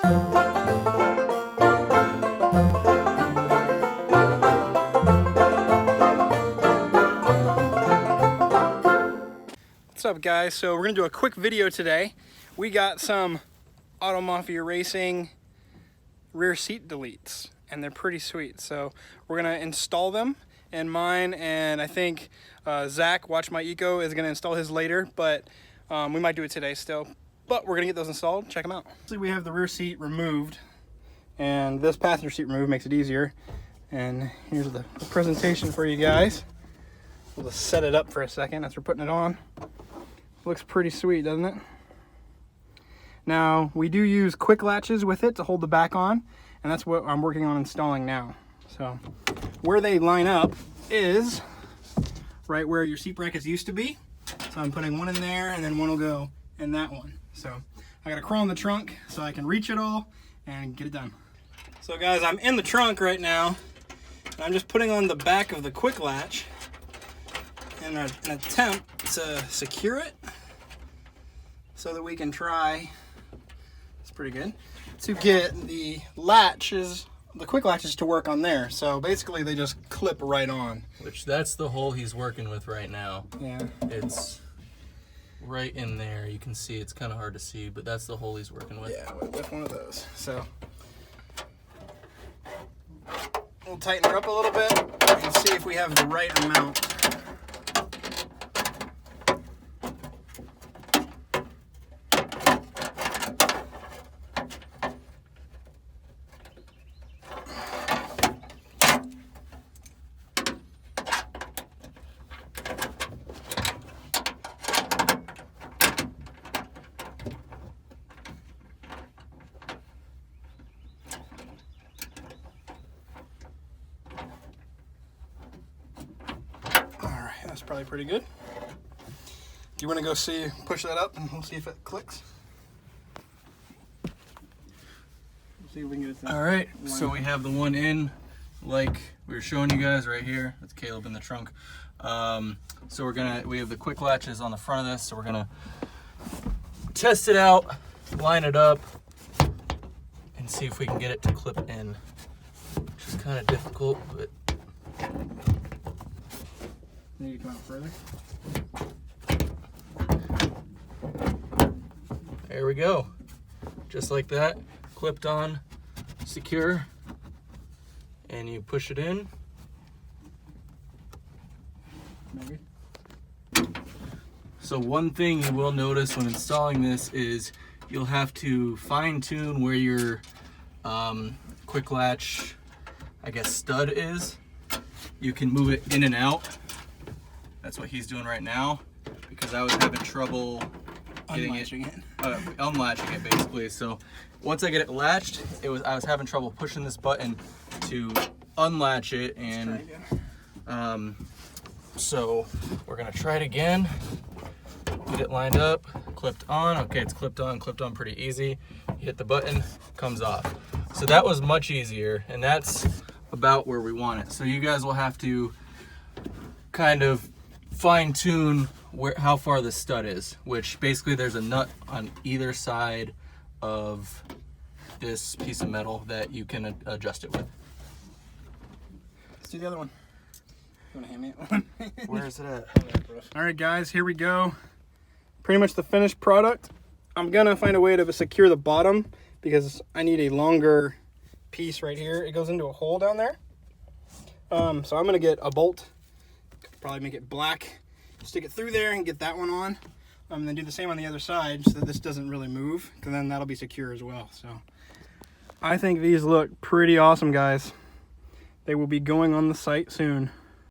What's up, guys? So we're gonna do a quick video today. We got some Auto Mafia Racing rear seat deletes and they're pretty sweet. So we're gonna install them in mine, and I think Zach, Watch My Eco, is gonna install his later, but we might do it today still. But we're gonna get those installed. Check them out. So we have the rear seat removed, and this passenger seat removed makes it easier. And here's the presentation for you guys. We'll just set it up for a second as we're putting it on. Looks pretty sweet, doesn't it? Now, we do use quick latches with it to hold the back on, and that's what I'm working on installing now. So, where they line up is right where your seat brackets used to be. So I'm putting one in there, and then one will go in that one. So, I gotta crawl in the trunk so I can reach it all and get it done. So guys, I'm in the trunk right now, and I'm just putting on the back of the quick latch in an attempt to secure it so that we can try, it's pretty good, to get the latches, the quick latches, to work on there. So basically they just clip right on. Which that's the hole he's working with right now. Yeah. It's right in there. You can see, it's kind of hard to see, but that's the hole he's working with. Yeah, with one of those. So we'll tighten her up a little bit and see if we have the right amount. That's probably pretty good. Do you want to go see, push that up, and we'll see if it clicks? We'll see if we can get it done. All right, so we have the one in, like we were showing you guys right here. That's Caleb in the trunk. So we have the quick latches on the front of this, so we're gonna test it out, line it up, and see if we can get it to clip in, which is kind of difficult, but need to come out further. there we go. Just like that, clipped on, secure, and you push it in. Maybe. So one thing you will notice when installing this is you'll have to fine tune where your quick latch, I guess, stud is. You can move it in and out. That's what he's doing right now, because I was having trouble unlatching it basically. So once I get it latched, I was having trouble pushing this button to unlatch it, and so we're gonna try it again. Get it lined up, clipped on. Okay, it's clipped on pretty easy. You hit the button, comes off. So that was much easier, and that's about where we want it. So you guys will have to kind of fine tune how far the stud is, which basically there's a nut on either side of this piece of metal that you can adjust it with. Let's do the other one. You want to hand me one? Where is it at? All right, guys, here we go. Pretty much the finished product. I'm gonna find a way to secure the bottom because I need a longer piece right here. It goes into a hole down there. So I'm gonna get a bolt. Probably make it black, stick it through there and get that one on, and then do the same on the other side so that this doesn't really move, because then that'll be secure as well. So I think these look pretty awesome, guys. They will be going on the site soon.